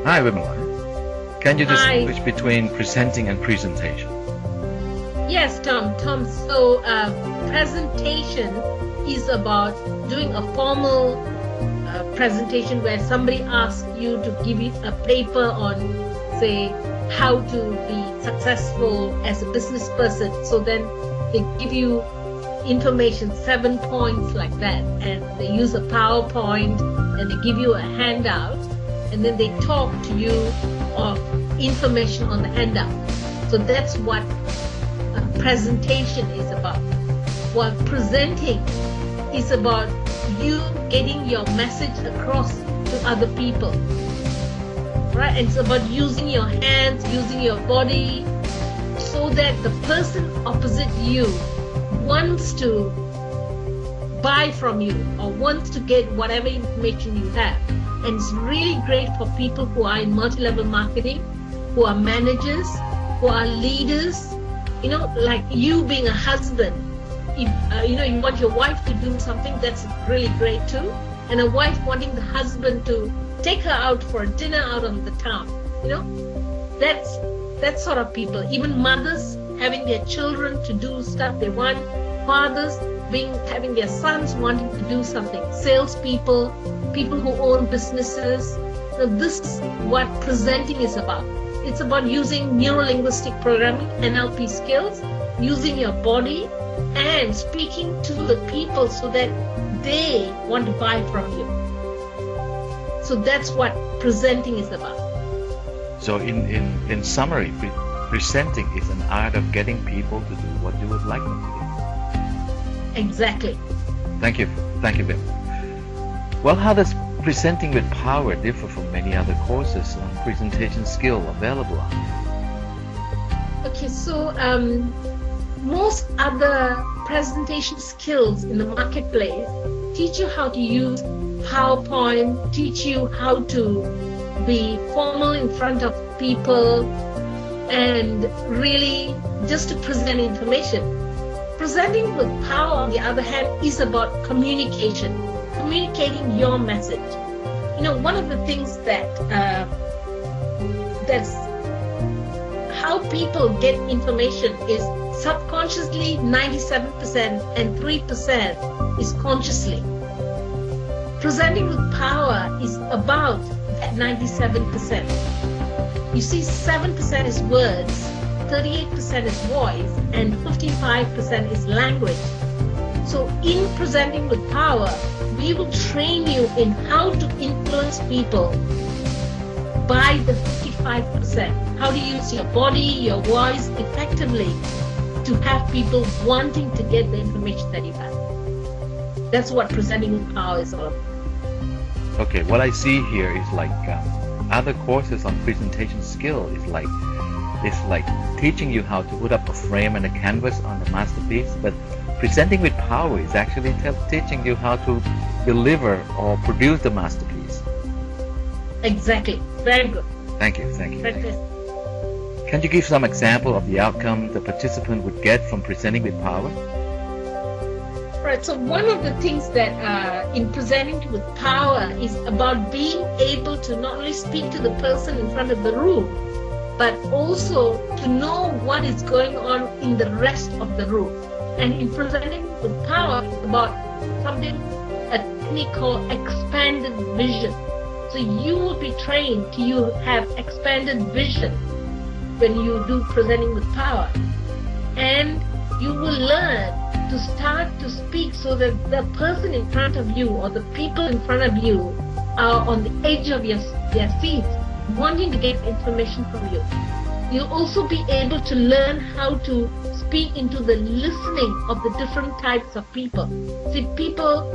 Hi, Vimmela. Can you Hi. distinguish between presenting and presentation? Yes, Tom. So presentation is about doing a formal presentation where somebody asks you to give you a paper on, say, how to be successful as a business person. So then they give you information, 7 points like that, and they use a PowerPoint and they give you a handout, and then they talk to you of information on the handout. So that's what a presentation is about. While presenting is about you getting your message across to other people, right? And it's about using your hands, using your body, so that the person opposite you wants to buy from you or wants to get whatever information you have. And it's really great for people who are in multi-level marketing, who are managers, who are leaders. You know, like you being a husband, if you want your wife to do something, that's really great too. And a wife wanting the husband to take her out for a dinner out on the town. You know, that's sort of people. Even mothers having their children to do stuff they want, fathers having their sons wanting to do something, salespeople, people who own businesses. So this is what presenting is about. It's about using neuro-linguistic programming, NLP skills, using your body and speaking to the people so that they want to buy from you. So that's what presenting is about. So in summary, presenting is an art of getting people to do what you would like them to do. Exactly. Thank you, Vim. Well, how does presenting with power differ from many other courses on presentation skill available on? Okay, so most other presentation skills in the marketplace teach you how to use PowerPoint, teach you how to be formal in front of people, and really just to present information. Presenting with power, on the other hand, is about communication, communicating your message. You know, one of the things that's how people get information is subconsciously 97% and 3% is consciously. Presenting with power is about that 97%. You see, 7% is words, 38% is voice, and 55% is language. So in presenting with power, we will train you in how to influence people by the 55%. How to use your body, your voice effectively to have people wanting to get the information that you have. That's what presenting with power is all about. Okay, what I see here is like other courses on presentation skill is like teaching you how to put up a frame and a canvas on the masterpiece, but presenting with power is actually teaching you how to deliver or produce the masterpiece. Exactly. Very good. Thank you. Can you give some example of the outcome the participant would get from presenting with power? Right, so one of the things that in presenting with power is about being able to not only speak to the person in front of the room, but also to know what is going on in the rest of the room. And in presenting with power, it's about something, a technique called expanded vision. So you will be trained to have expanded vision when you do presenting with power. And you will learn to start to speak so that the person in front of you or the people in front of you are on the edge of their seats, wanting to get information from you. You'll also be able to learn how to speak into the listening of the different types of people. See, people,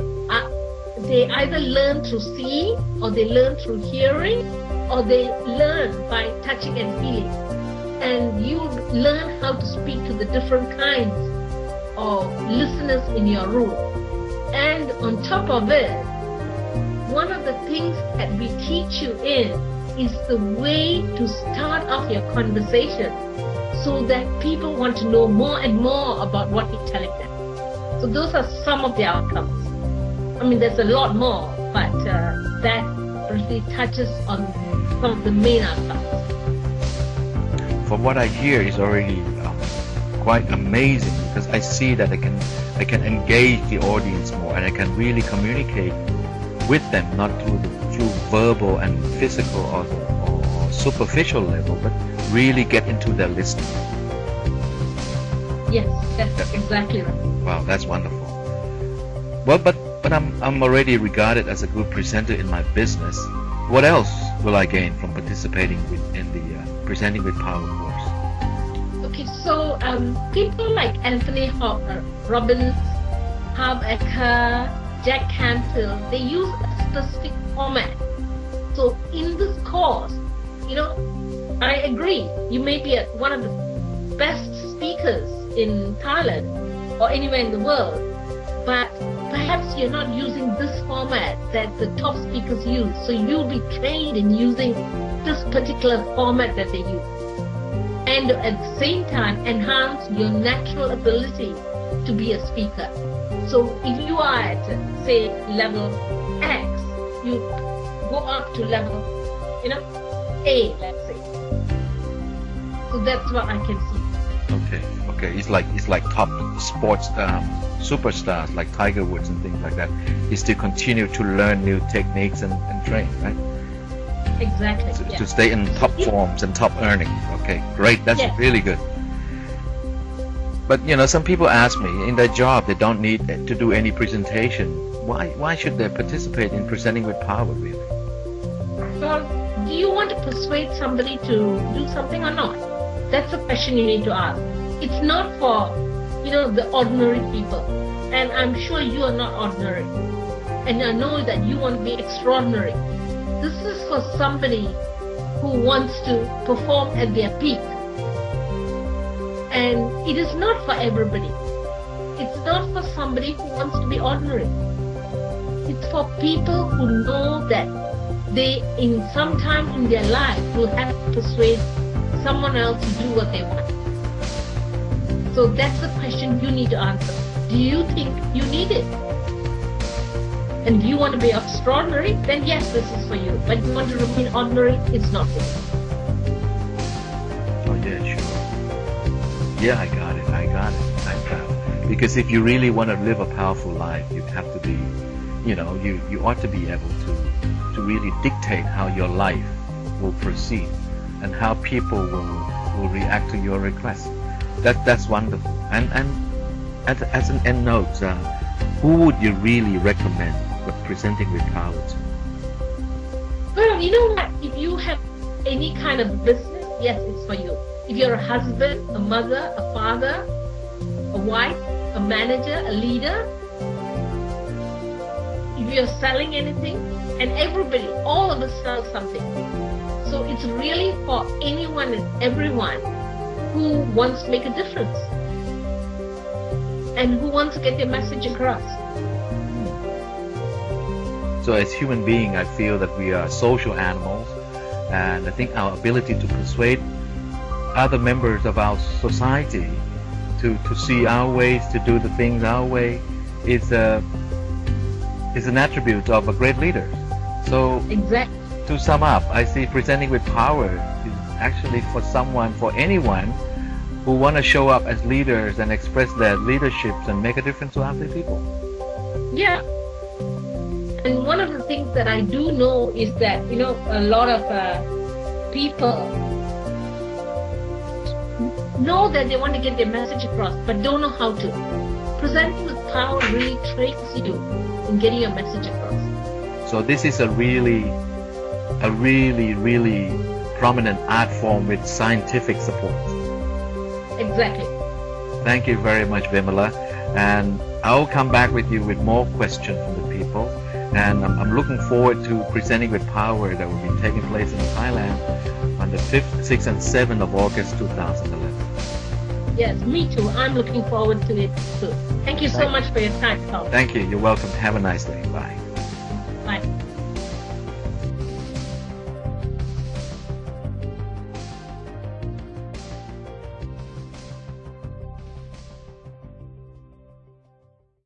they either learn through seeing, or they learn through hearing, or they learn by touching and feeling. And you learn how to speak to the different kinds of listeners in your room. And on top of it, one of the things that we teach you is the way to start off your conversation so that people want to know more and more about what you're telling them. So those are some of the outcomes. I mean, there's a lot more, but that really touches on some of the main outcomes. From what I hear, is already quite amazing, because I see that I can engage the audience more, and I can really communicate with them, not through verbal and physical or superficial level, but really get into their listening. Yes, that's exactly right. Wow, that's wonderful. Well, but I'm already regarded as a good presenter in my business. What else will I gain from participating in the Presenting with Power course? Okay, so people like Anthony Robbins, Harv Eker, Jack Canfield, they use a specific format. So in this course, I agree, you may be one of the best speakers in Thailand or anywhere in the world, but perhaps you're not using this format that the top speakers use. So you'll be trained in using this particular format that they use. And at the same time, enhance your natural ability to be a speaker. So if you are at, say, level X, you go up to level, A, let's say. So that's what I can see. Okay. It's like top sports superstars like Tiger Woods and things like that. He still continue to learn new techniques and train, right? Exactly. To stay in top forms and top earning. Okay, great. That's really good. But some people ask me, in their job they don't need to do any presentation. Why should they participate in Presenting with Power, really? Well, do you want to persuade somebody to do something or not? That's the question you need to ask. It's not for, the ordinary people. And I'm sure you are not ordinary. And I know that you want to be extraordinary. This is for somebody who wants to perform at their peak. And it is not for everybody. It's not for somebody who wants to be ordinary. It's for people who know that they, in some time in their life, will have to persuade someone else to do what they want. So that's the question you need to answer. Do you think you need it? And if you want to be extraordinary, then yes, this is for you. But if you want to remain ordinary, it's not for you. Oh yeah, sure. Yeah, I got it. Because if you really want to live a powerful life, you have to be, you ought to be able to really dictate how your life will proceed and how people will react to your request. That's wonderful. And as an end note, who would you really recommend for Presenting with Power to? Well, you know what? If you have any kind of business, yes, it's for you. If you're a husband, a mother, a father, a wife, a manager, a leader, if you're selling anything, and everybody, all of us sell something. So it's really for anyone and everyone who wants to make a difference and who wants to get their message across. So as human beings, I feel that we are social animals, and I think our ability to persuade other members of our society to see our ways, to do the things our way, is an attribute of a great leader. So exactly. To sum up, I see Presenting with Power is actually for anyone who want to show up as leaders and express their leaderships and make a difference to other people. Yeah. And one of the things that I do know is that, a lot of people know that they want to get their message across, but don't know how to. Presenting with Power really trains you in getting your message across. So this is a really prominent art form with scientific support. Exactly. Thank you very much, Vimmela. And I'll come back with you with more questions from the people. And I'm looking forward to Presenting with Power that will be taking place in Thailand on the 5th, 6th, and 7th of August 2011. Yes, me too. I'm looking forward to it too. Thank you so much for your time, Tom. Thank you. You're welcome. Have a nice day. Bye.